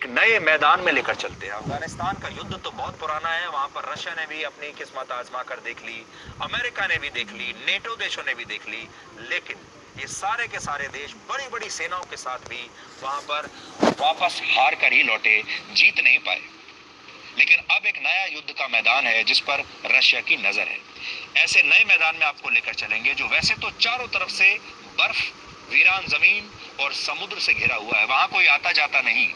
एक नए मैदान में लेकर चलते हैं। अफगानिस्तान का युद्ध तो बहुत पुराना है, वहां पर रशिया ने भी अपनी किस्मत आजमा कर देख ली, अमेरिका ने भी देख ली, नेटो देशों ने भी देख ली, लेकिन ये सारे के सारे देश बड़ी बड़ी सेनाओं के साथ भी वहां पर वापस हार कर ही लौटे, जीत नहीं पाए। लेकिन अब एक नया युद्ध का मैदान है जिस पर रशिया की नजर है। ऐसे नए मैदान में आपको लेकर चलेंगे जो वैसे तो चारों तरफ से बर्फ, वीरान जमीन और समुद्र से घिरा हुआ है, वहां कोई आता जाता नहीं,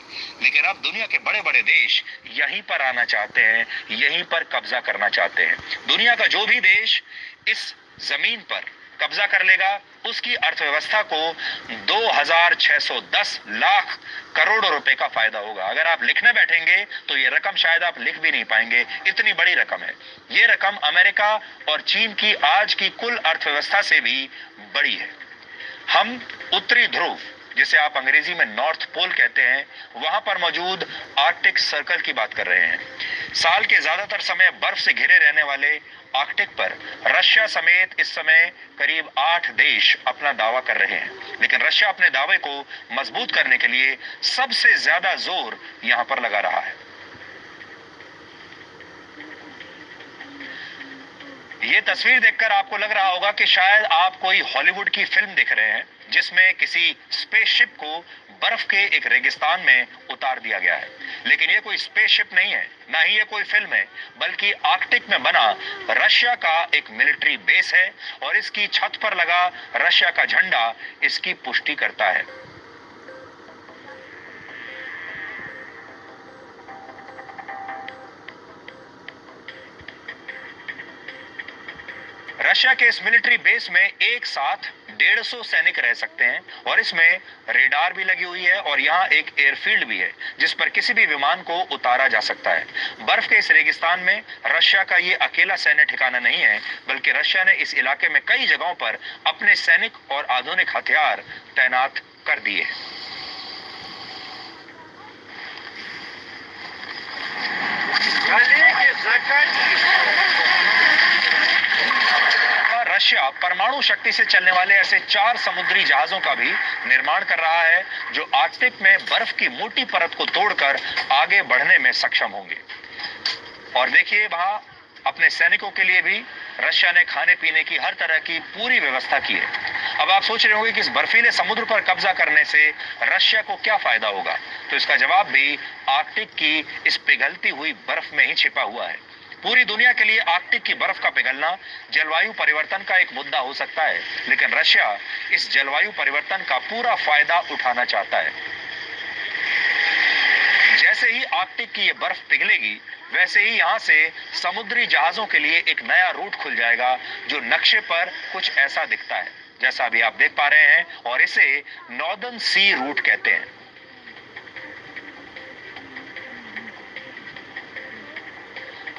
लेकिन अब दुनिया के बड़े बड़े देश यहीं पर आना चाहते हैं, यहीं पर कब्जा करना चाहते हैं। दुनिया का जो भी देश इस जमीन पर कब्जा कर लेगा उसकी अर्थव्यवस्था को 2610 लाख करोड़ रुपए का फायदा होगा। अगर आप लिखने बैठेंगे तो ये रकम शायद आप लिख भी नहीं पाएंगे, इतनी बड़ी रकम है। ये रकम अमेरिका और चीन की आज की कुल अर्थव्यवस्था से भी बड़ी है। हम उत्तरी ध्रुव, जिसे आप अंग्रेजी में नॉर्थ पोल कहते हैं, वहां पर मौजूद आर्कटिक सर्कल की बात कर रहे हैं। साल के ज्यादातर समय बर्फ से घिरे रहने वाले आर्कटिक पर रशिया समेत इस समय करीब 8 देश अपना दावा कर रहे हैं, लेकिन रशिया अपने दावे को मजबूत करने के लिए सबसे ज्यादा जोर यहां पर लगा रहा है। ये तस्वीर देखकर आपको लग रहा होगा कि शायद आप कोई हॉलीवुड की फिल्म देख रहे हैं जिसमें किसी स्पेसशिप को बर्फ के एक रेगिस्तान में उतार दिया गया है, लेकिन ये कोई स्पेसशिप नहीं है, ना ही ये कोई फिल्म है, बल्कि आर्कटिक में बना रशिया का एक मिलिट्री बेस है और इसकी छत पर लगा रशिया का झंडा इसकी पुष्टि करता है। रशिया के इस मिलिट्री बेस में एक साथ 150 सैनिक रह सकते हैं और इसमें रेडार भी लगी हुई है और यहाँ एक एयरफील्ड भी है जिस पर किसी भी विमान को उतारा जा सकता है। बर्फ के इस रेगिस्तान में रशिया का ये अकेला सैन्य ठिकाना नहीं है, बल्कि रशिया ने इस इलाके में कई जगहों पर अपने सैनिक और आधुनिक हथियार तैनात कर दिए हैं। रशिया परमाणु शक्ति से चलने वाले ऐसे 4 समुद्री जहाजों का भी निर्माण कर रहा है जो आर्कटिक में बर्फ की मोटी परत को तोड़कर आगे बढ़ने में सक्षम होंगे। और देखिए वहां अपने सैनिकों के लिए भी रशिया ने खाने पीने की हर तरह की पूरी व्यवस्था की है। अब आप सोच रहे होंगे कि इस बर्फीले समुद्र पर कब्जा करने से रशिया को क्या फायदा होगा, तो इसका जवाब भी आर्कटिक की इस पिघलती हुई बर्फ में ही छिपा हुआ है। पूरी दुनिया के लिए आर्कटिक की बर्फ का पिघलना जलवायु परिवर्तन का एक मुद्दा हो सकता है, लेकिन रशिया इस जलवायु परिवर्तन का पूरा फायदा उठाना चाहता है। जैसे ही आर्कटिक की ये बर्फ पिघलेगी वैसे ही यहाँ से समुद्री जहाजों के लिए एक नया रूट खुल जाएगा जो नक्शे पर कुछ ऐसा दिखता है जैसा अभी आप देख पा रहे हैं, और इसे नॉर्दर्न सी रूट कहते हैं।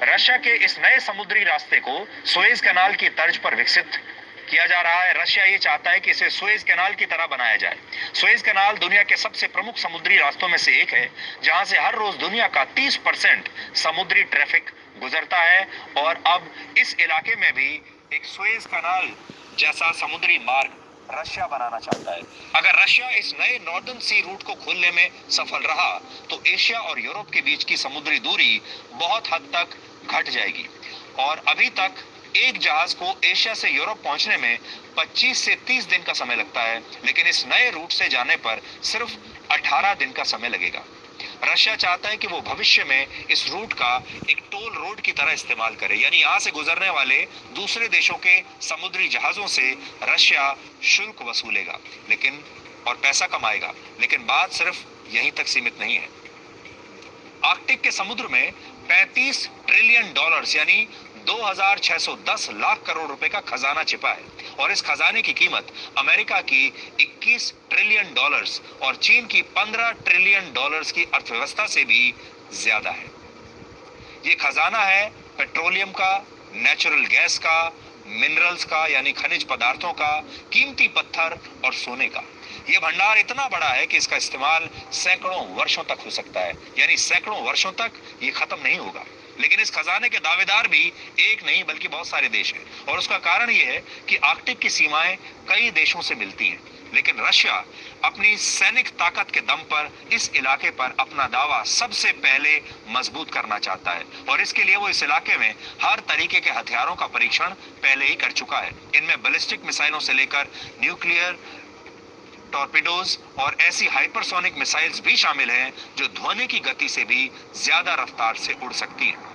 रशिया के इस नए समुद्री रास्ते को सुएज कैनाल की तर्ज पर विकसित किया जा रहा है। रशिया ये चाहता है कि इसे सुएज कैनाल की तरह बनाया जाए। सुएज कैनाल दुनिया के सबसे प्रमुख समुद्री रास्तों में से एक है जहां से हर रोज दुनिया का 30% समुद्री ट्रैफिक गुजरता है, और अब इस इलाके में भी एक सुएज कैनाल जैसा समुद्री मार्ग रशिया बनाना चाहता है। अगर रशिया इस नए नॉर्दर्न सी रूट को खोलने में सफल रहा तो एशिया और यूरोप के बीच की समुद्री दूरी बहुत हद तक घट जाएगी, और अभी तक एक जहाज को एशिया से यूरोप पहुंचने में 25 से 30 दिन का समय लगता है, लेकिन इस नए रूट से जाने पर सिर्फ 18 दिन का समय लगेगा। रशिया चाहता है कि वो भविष्य में इस रूट का एक टोल रोड की तरह इस्तेमाल करे, यानी यहाँ से गुजरने वाले दूसरे देशों के समुद्री जहाजों से रशिया शुल्क वसूलेगा और पैसा कमाएगा, लेकिन बात सिर्फ यहीं तक सीमित नहीं है। आर्कटिक के समुद्र में 35 ट्रिलियन डॉलर्स यानी 2610 लाख करोड़ रुपए का खजाना छिपा है, और इस खजाने की कीमत अमेरिका की 21 ट्रिलियन डॉलर्स और चीन की 15 ट्रिलियन डॉलर्स की अर्थव्यवस्था से भी ज्यादा है। ये खजाना है पेट्रोलियम का, नेचुरल गैस का, मिनरल्स का यानी खनिज पदार्थों का, कीमती पत्थर और सोने का। ये भंडार इतना बड़ा है कि इसका इस्तेमाल सैकड़ों वर्षों तक हो सकता है, यानी सैकड़ों वर्षों तक ये खत्म नहीं होगा। लेकिन इस खजाने के दावेदार भी एक नहीं बल्कि बहुत सारे देश हैं, और उसका कारण यह है कि आर्कटिक की सीमाएं कई देशों से मिलती हैं, लेकिन रशिया अपनी सैनिक ताकत के दम पर इस इलाके पर अपना दावा सबसे पहले मजबूत करना चाहता है और इसके लिए वो इस इलाके में हर तरीके के हथियारों का परीक्षण पहले ही कर चुका है। इनमें बैलिस्टिक मिसाइलों से लेकर न्यूक्लियर टॉर्पिडोज और ऐसी हाइपरसोनिक मिसाइल्स भी शामिल हैं जो ध्वनि की गति से भी ज्यादा रफ्तार से उड़ सकती हैं।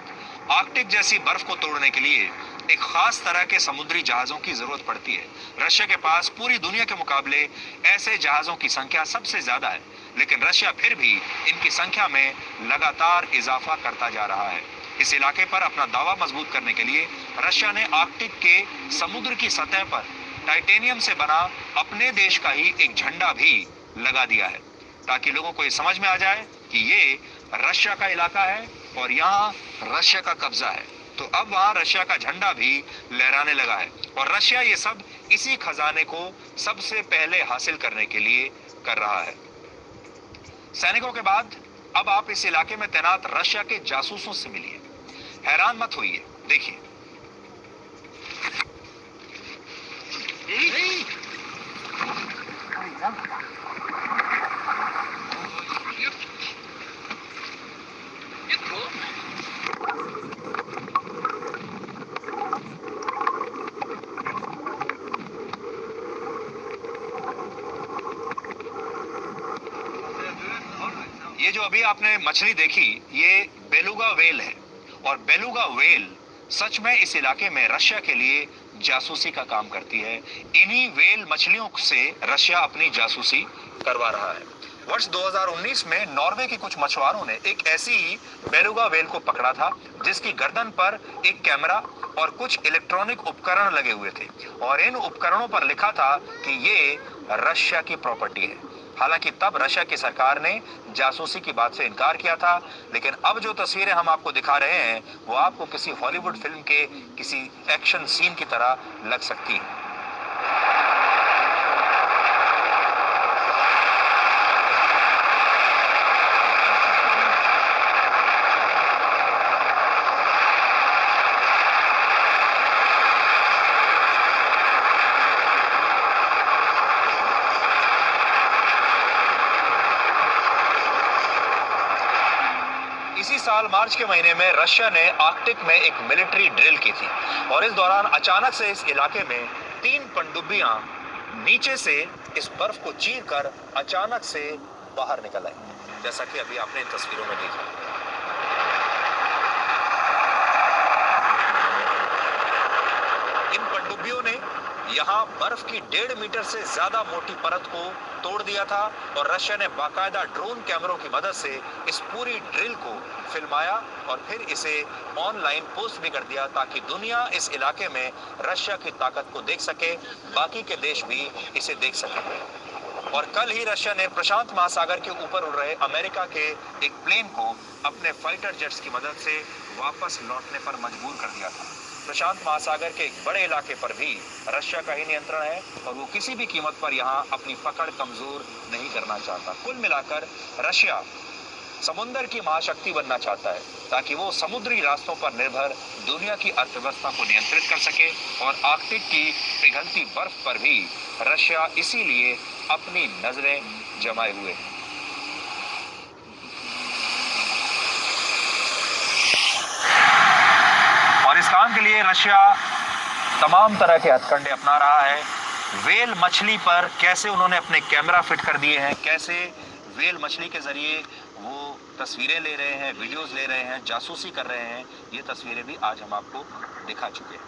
आर्कटिक जैसी बर्फ को तोड़ने के लिए एक खास तरह के समुद्री जहाजों की जरूरत पड़ती है। रशिया के पास पूरी दुनिया के मुकाबले ऐसे जहाजों की संख्या सबसे ज्यादा है, लेकिन रशिया फिर भी इनकी संख्या में लगातार इजाफा करता जा रहा है। इस इलाके पर अपना दावा मजबूत करने के लिए रशिया ने आर्कटिक के समुद्र की सतह पर टाइटेनियम से बना अपने देश का ही एक झंडा भी लगा दिया है, ताकि लोगों को ये समझ में आ जाए कि ये रशिया का इलाका है और यहाँ रशिया का कब्जा है। तो अब वहां रशिया का झंडा भी लहराने लगा है और रशिया ये सब इसी खजाने को सबसे पहले हासिल करने के लिए कर रहा है। सैनिकों के बाद अब आप इस इलाके में तैनात रशिया के जासूसों से मिलिए। हैरान मत होइए, देखिए। ये जो अभी आपने मछली देखी, ये बेलुगा वेल है और बेलुगा वेल सच में इस इलाके में रशिया के लिए जासूसी का काम करती है। इन्हीं वेल मछलियों से रशिया अपनी जासूसी करवा रहा है। वर्ष 2019 में नॉर्वे के कुछ मछुआरों ने एक ऐसी ही बेलुगा वेल को पकड़ा था जिसकी गर्दन पर एक कैमरा और कुछ इलेक्ट्रॉनिक उपकरण लगे हुए थे और इन उपकरणों पर लिखा था कि ये रशिया की प्रॉपर्टी है। हालांकि तब रशिया की सरकार ने जासूसी की बात से इनकार किया था, लेकिन अब जो तस्वीरें हम आपको दिखा रहे हैं वो आपको किसी हॉलीवुड फिल्म के किसी एक्शन सीन की तरह लग सकती है। इसी साल मार्च के महीने में रशिया ने आर्कटिक में एक मिलिट्री ड्रिल की थी और इस दौरान अचानक से इस इलाके में 3 पनडुब्बियां नीचे से इस बर्फ को चीरकर अचानक से बाहर निकल आई, जैसा कि अभी आपने इन तस्वीरों में देखा। इन पनडुब्बियों ने यहाँ बर्फ की 1.5 मीटर से ज्यादा मोटी परत को तोड़ दिया था और रशिया ने बाकायदा ड्रोन कैमरों की मदद से इस पूरी ड्रिल को फिल्माया और फिर इसे ऑनलाइन पोस्ट भी कर दिया ताकि दुनिया इस इलाके में रशिया की ताकत को देख सके, बाकी के देश भी इसे देख सकें। और कल ही रशिया ने प्रशांत महासागर के ऊपर उड़ रहे अमेरिका के एक प्लेन को अपने फाइटर जेट्स की मदद से वापस लौटने पर मजबूर कर दिया था। प्रशांत महासागर के एक बड़े इलाके पर भी रशिया का ही नियंत्रण है और वो किसी भी कीमत पर यहाँ अपनी पकड़ कमजोर नहीं करना चाहता। कुल मिलाकर रशिया समुद्र की महाशक्ति बनना चाहता है ताकि वो समुद्री रास्तों पर निर्भर दुनिया की अर्थव्यवस्था को नियंत्रित कर सके और आर्कटिक की पिघलती बर्फ पर भी रशिया इसीलिए अपनी नजरें जमाए हुए है। और इस काम के लिए रशिया तमाम तरह के हथकंडे अपना रहा है। वेल मछली पर कैसे उन्होंने अपने कैमरा फिट कर दिए हैं, कैसे वेल मछली के जरिए वो तस्वीरें ले रहे हैं, वीडियोस ले रहे हैं, जासूसी कर रहे हैं, ये तस्वीरें भी आज हम आपको दिखा चुके हैं।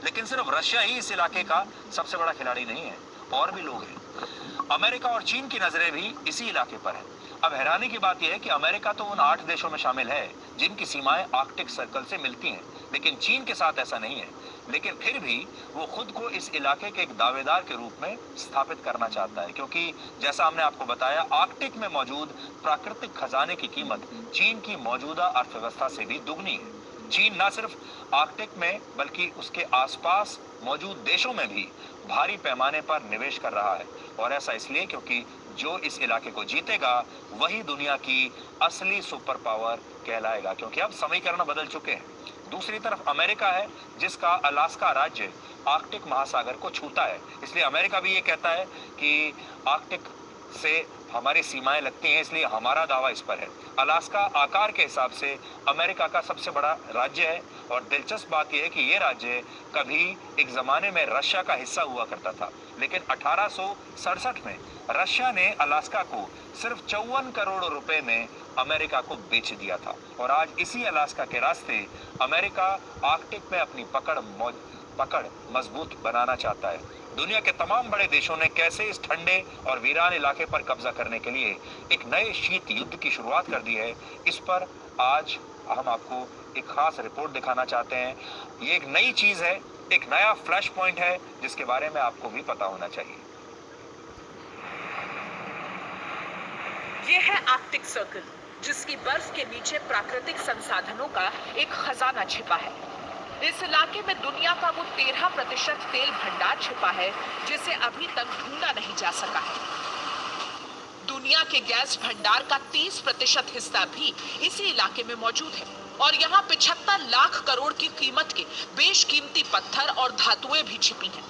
लेकिन सिर्फ रशिया ही इस इलाके का सबसे बड़ा खिलाड़ी नहीं है, और भी लोग हैं। अमेरिका और चीन की नजरें भी इसी इलाके पर है। अब हैरानी की बात यह है कि अमेरिका तो उन 8 देशों में शामिल है जिनकी सीमाएं आर्कटिक सर्कल से मिलती हैं, लेकिन चीन के साथ ऐसा नहीं है। लेकिन फिर भी वो खुद को इस इलाके के एक दावेदार के रूप में स्थापित करना चाहता है, क्योंकि जैसा हमने आपको बताया, आर्कटिक में मौजूद प्राकृतिक खजाने की कीमत चीन की मौजूदा अर्थव्यवस्था से भी दुगनी है। चीन न सिर्फ आर्कटिक में बल्कि उसके आसपास मौजूद देशों में भी भारी पैमाने पर निवेश कर रहा है, और ऐसा इसलिए क्योंकि जो इस इलाके को जीतेगा वही दुनिया की असली सुपर पावर कहलाएगा। क्योंकि अब समीकरण बदल चुके हैं। दूसरी तरफ अमेरिका है जिसका अलास्का राज्य आर्कटिक महासागर को छूता है। इसलिए अमेरिका भी ये कहता है कि आर्कटिक से हमारी सीमाएं लगती हैं, इसलिए हमारा दावा इस पर है। अलास्का आकार के हिसाब से अमेरिका का सबसे बड़ा राज्य है और दिलचस्प बात यह है कि यह राज्य कभी एक जमाने में रशिया का हिस्सा हुआ करता था, लेकिन 1867 में रशिया ने अलास्का को सिर्फ 54 करोड़ रुपए में अमेरिका को बेच दिया था और आज इसी अलास्का के रास्ते अमेरिका आर्कटिक में अपनी पकड़ मजबूत बनाना चाहता है। दुनिया के तमाम बड़े देशों ने कैसे इस ठंडे और वीरान इलाके पर कब्जा करने के लिए एक नए शीत युद्ध की शुरुआत कर दी है, इस पर आज हम आपको एक खास रिपोर्ट दिखाना चाहते हैं। ये एक नई चीज है, एक नया फ्लैश पॉइंट है जिसके बारे में आपको भी पता होना चाहिए। ये है आर्कटिक सर्कल, जिसकी बर्फ के नीचे प्राकृतिक संसाधनों का एक खजाना छिपा है। इस इलाके में दुनिया का वो 13% तेल भंडार छिपा है जिसे अभी तक ढूंढा नहीं जा सका है। दुनिया के गैस भंडार का 30% हिस्सा भी इसी इलाके में मौजूद है और यहाँ 75 लाख करोड़ की कीमत के बेशकीमती पत्थर और धातुएं भी छिपी हैं।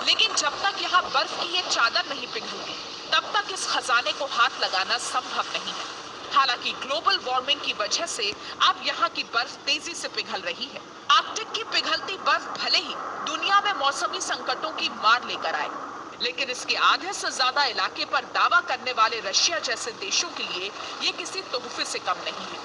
लेकिन जब तक यहाँ बर्फ की ये चादर नहीं पिघलती, तब तक इस खजाने को हाथ लगाना संभव नहीं है। हालांकि ग्लोबल वार्मिंग की वजह से अब यहाँ की बर्फ तेजी से पिघल रही है। आर्कटिक की पिघलती बर्फ भले ही दुनिया में मौसमी संकटों की मार लेकर आए, लेकिन इसके आधे से ज्यादा इलाके पर दावा करने वाले रशिया जैसे देशों के लिए ये किसी तोहफे से कम नहीं है।